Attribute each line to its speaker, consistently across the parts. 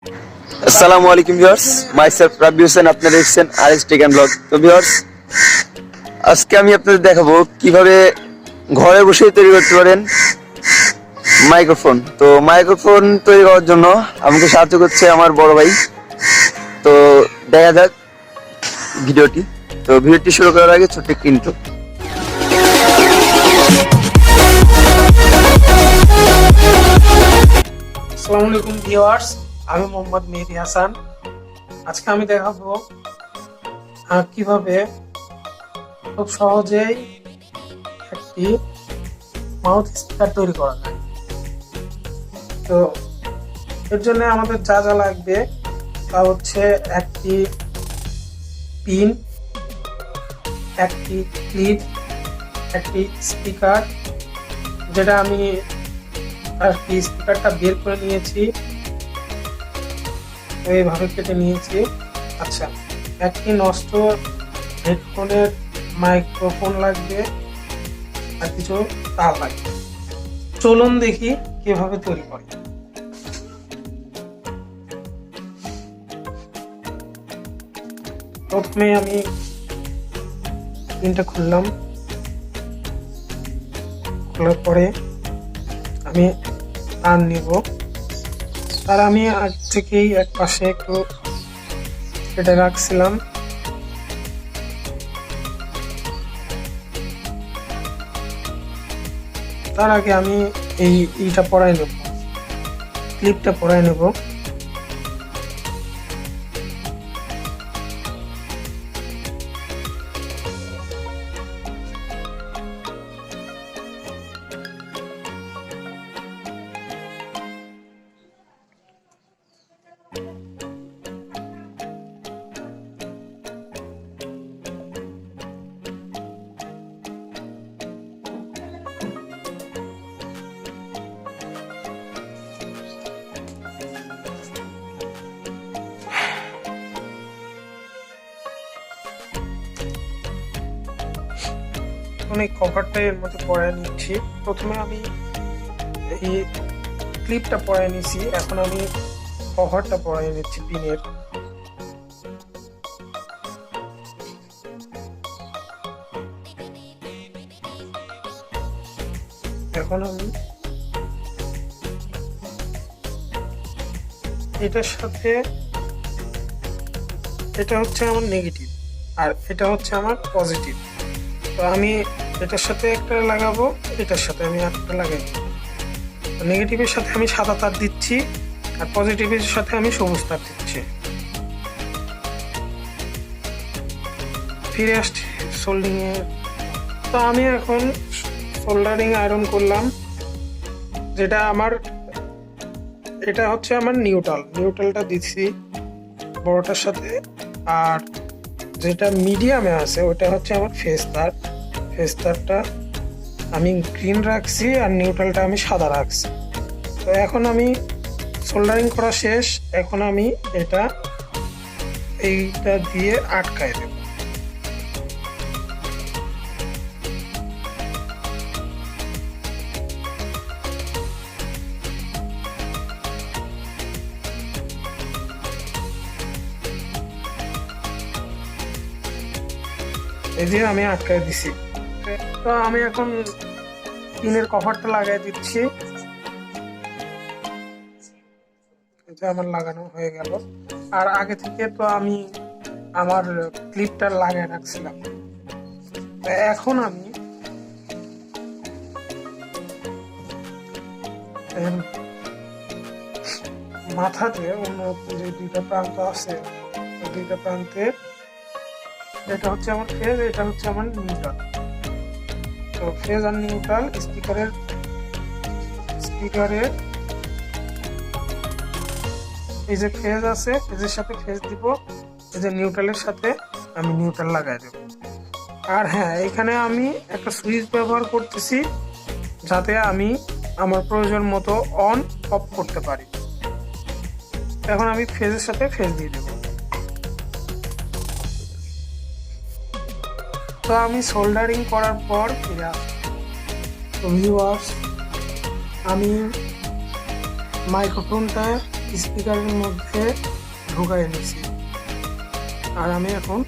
Speaker 1: আসসালামু আলাইকুম viewers, myself রাব্বি হোসেন, আপনারা দেখছেন আরএস টেক এন্ড ব্লগ। তো ভিউয়ার্স, আজকে আমি আপনাদের দেখাবো কিভাবে ঘরে বসে তৈরি করতে পারেন মাইক্রোফোন। তো মাইক্রোফোন তৈরি করার জন্য আমাকে সাহায্য করছে আমার বড় ভাই। তো দেখা যাক ভিডিওটি। তো ভিডিওটি শুরু করার আগে ছোট্ট একটি ইন্ট্রো।
Speaker 2: আসসালামু আলাইকুম ভিউয়ার্স, আমি মোহাম্মদ মেহেদি হাসান। আজকে আমি দেখাবো কিভাবে খুব সহজেই একটি মাউথ স্পিকার তৈরি করা যায়। তো এর জন্য আমাদের যা যা লাগবে তা হচ্ছে একটি পিন, একটি ক্লিপ, একটি স্পিকার, যেটা আমি আর কি স্পিকারটা বের করে নিয়েছি, এইভাবে কেটে নিয়েছি। আচ্ছা, একটি নষ্ট হেডফোনের মাইক্রোফোন লাগবে আর কিছু তার লাগবে। চলুন দেখি কিভাবে তৈরি করে। প্রথমে আমি পিনটা খুললাম, খোলার পরে আমি তার নিব। তার আমি আগ থেকেই এক পাশে একটু কেটে রাখছিলাম। তার আগে আমি এইটা পরাই নেব, ক্লিপটা পরাই নেব। অনেক কভারটা এর মধ্যে পরাই নিচ্ছি। প্রথমে আমি এই ক্লিপটা পরাই নিছি, এখন আমি কভারটা পরাই নিচ্ছি পিনের। এখন আমি এটার সাথে, এটা হচ্ছে আমার নেগেটিভ আর এটা হচ্ছে আমার পজিটিভ। তো আমি এটার সাথে একটা লাগাবো, এটার সাথে আমি একটা লাগাবো। নেগেটিভের সাথে আমি সাদা তার দিচ্ছি আর পজিটিভের সাথে আমি সবুজ তার দিচ্ছি। ফিরে আসছি সোল্ডিং এ। তো আমি এখন সোল্ডারিং আয়রন করলাম, যেটা আমার, এটা হচ্ছে আমার নিউট্রালটা দিচ্ছি বড়টার সাথে, আর যেটা মিডিয়ামে আছে ওটা হচ্ছে আমার ফেস তারটা আমি গ্রিন রাখছি আর নিউট্রালটা আমি সাদা রাখছি। তো এখন আমি সোল্ডারিং করা শেষ, এখন আমি এইটা দিয়ে আটকায় দেব। এই যে আমি আটকায় দিছি। তো আমি এখন পিনের কভারটা লাগাই দিচ্ছি। এটা আমার লাগানো হয়ে গেল। আর আগে থেকে তো আমি আমার ক্লিপটা লাগিয়ে রাখছিলাম। এখন আমি মাথাতে অন্য যে দুইটা প্রান্ত আছে, দুইটা প্রান্তে, এটা হচ্ছে আমার ফেজ, এটা হচ্ছে আমার নিউট্রাল। তো ফেজ আর নিউট্রাল স্পিকারের এই যে ফেজ আছে, ফেজের সাথে ফেজ দিব, এই যে নিউট্রালের সাথে আমি নিউট্রাল লাগাই দেব। আর হ্যাঁ, এখানে আমি একটা সুইচ ব্যবহার করতেছি যাতে আমি আমার প্রয়োজন মতো অন অফ করতে পারি। এখন আমি ফেজের সাথে ফেজ দিয়ে দেব। তো আমি সোল্ডারিং করার পর ফিরে আসবো। তো ভিউয়ার্স, আমি মাইক্রোফোনটা স্পিকারের মধ্যে ঢুকাই নিছি। আর আমি এখন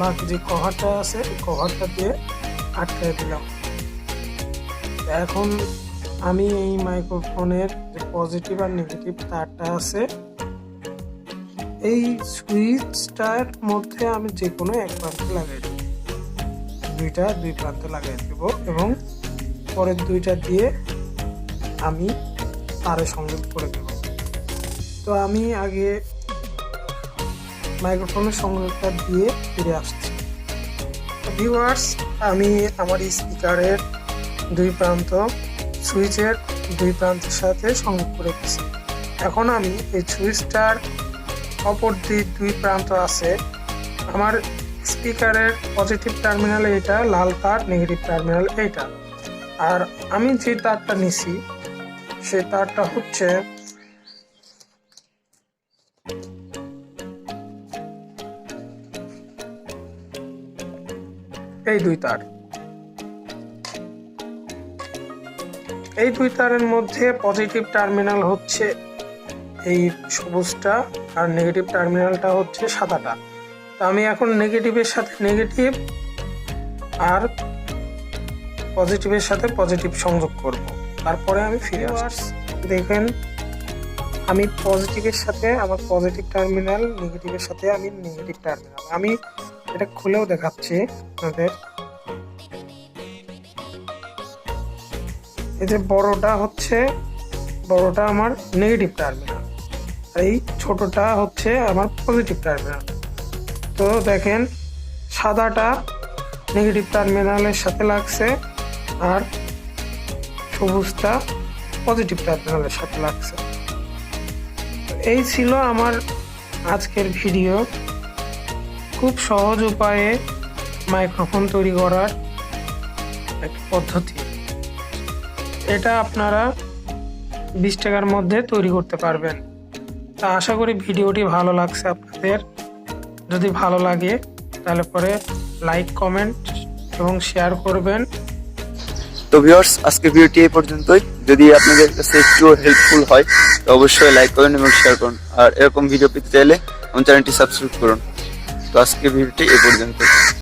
Speaker 2: বাকি যে কভারটা আছে কভারটা দিয়ে আটকাই দিলাম। এখন আমি এই মাইক্রোফোনের যে পজিটিভ আর নেগেটিভ তারটা আছে এই সুইচটার মধ্যে আমি যে কোনো এক প্রান্তে লাগাই দেব, দুই প্রান্তে লাগাই দেব এবং পরের দুইটা দিয়ে আমি তারে সংযোগ করে দেব। তো আমি আগে মাইক্রোফোনের সংযোগটা দিয়ে ফিরে আসছি। ভিউয়ার্স, আমি আমার স্পিকারের দুই প্রান্ত সুইচের দুই প্রান্তের সাথে সংযোগ করে দিচ্ছি। এখন আমি এই সুইচটার অপর দুই প্রান্ত আছে আমার স্পিকারের পজিটিভ টার্মিনাল এটা, লাল তার নেগেটিভ টার্মিনাল এইটা। আর আমি যে তারটা নিছি সেই তারটা হচ্ছে এই দুই তার। এই দুই তারের মধ্যে পজিটিভ টার্মিনাল হচ্ছে এই সবুজটা আর নেগেটিভ টার্মিনালটা হচ্ছে সাদাটা। তো আমি এখন নেগেটিভের সাথে নেগেটিভ আর পজিটিভের সাথে পজিটিভ সংযোগ করব, তারপরে আমি ফিরে আসছি। দেখেন আমি পজিটিভের সাথে আমার পজিটিভ টার্মিনাল, নেগেটিভের সাথে আমি নেগেটিভ টার্মিনাল, আমি এটা খুলেও দেখাচ্ছি আপনাদের। এই যে বড়টা আমার নেগেটিভ টার্মিনাল, এই ছোটটা হচ্ছে আমার পজিটিভ টার্মিনাল। তো দেখেন সাদাটা নেগেটিভ টার্মিনালের সাথে লাগছে আর সবুজটা পজিটিভ টার্মিনালের সাথে লাগছে। এই ছিল আমার আজকের ভিডিও। খুব সহজ উপায়ে মাইক্রোফোন তৈরি করার একটা পদ্ধতি। এটা আপনারা 20 টাকার মধ্যে তৈরি করতে পারবেন। তা আশা করি ভিডিওটি ভালো লাগছে আপনাদের। যদি ভালো লাগে তাহলে পরে লাইক, কমেন্ট এবং শেয়ার করবেন।
Speaker 1: তো ভিউয়ার্স, আজকের ভিডিওটি এই পর্যন্তই। যদি আপনাদের কাছে একটু হেল্পফুল হয় তো অবশ্যই লাইক করুন এবং শেয়ার করুন। আর এরকম ভিডিও পেতে চাইলে আমার চ্যানেলটি সাবস্ক্রাইব করুন। তো আজকের ভিডিওটি এই পর্যন্ত।